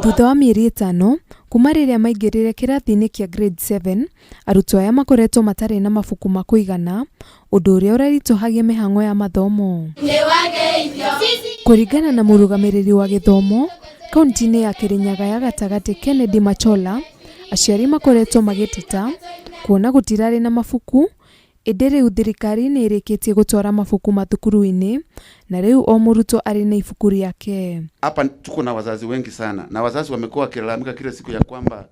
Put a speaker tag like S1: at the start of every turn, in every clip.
S1: Thutha wa mieri 5 kuma riria maingirire kirathi-ini kia grade 7, arutwo aya makoretwo matari na mabuku ma kuigana, undu uria urarituhagia mihango ya mathomo. Kuringana na murugamiriri wa githomo kaunti-ini ya Kirinyaga ya gatagati Kennedy Machola, aciari makoretwo magiteta kuona gutirari na mabuku. Indi riu thirikari niirikitie gutwara mabuku mathukuru-ini, na riu o murutwo ari na ibuku riake.
S2: Hapa tuko na wazazi wengi sana, na wazazi wamekuwa wakilalamika kila siku ya kwamba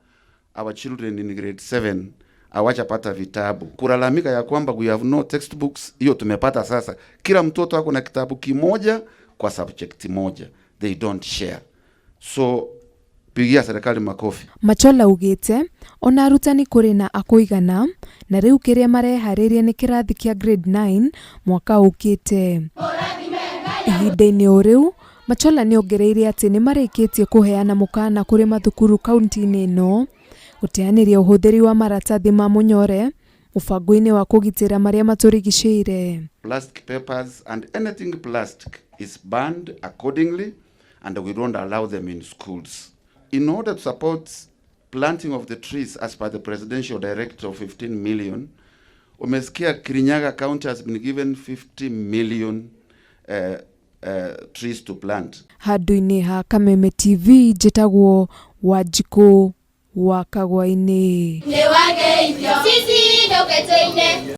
S2: our children in grade 7 hawajapata vitabu. Kulalamika ya kwamba we have no textbooks, hiyo tumepata sasa. Kila mtoto ako na kitabu kimoja kwa subject moja. They don't share. So pigia serikali makofi.
S1: Machola ugite ona arutani kuri na akuigana, na riu kiria marehariria ni kirathi kia grade 9 mwaka ukite. Ihinda-ini uriu Machola ni ongereire ati ni marikitie kuheana mukana kuri mathukuru kaunti-ini ino guteaniria uhuthiri wa maratathi ma munyore ubango-ini wa kugitira maria maturigicire.
S2: Plastic papers and anything plastic is banned accordingly, and we don't allow them in schools. In order to support planting of the trees as per the presidential directive of 15 million, umesikia Kirinyaga County has been given 50 million trees to plant.
S1: Handu-ini ha Kameme TV njitagwo Wanjiku wa Kagwa-ini.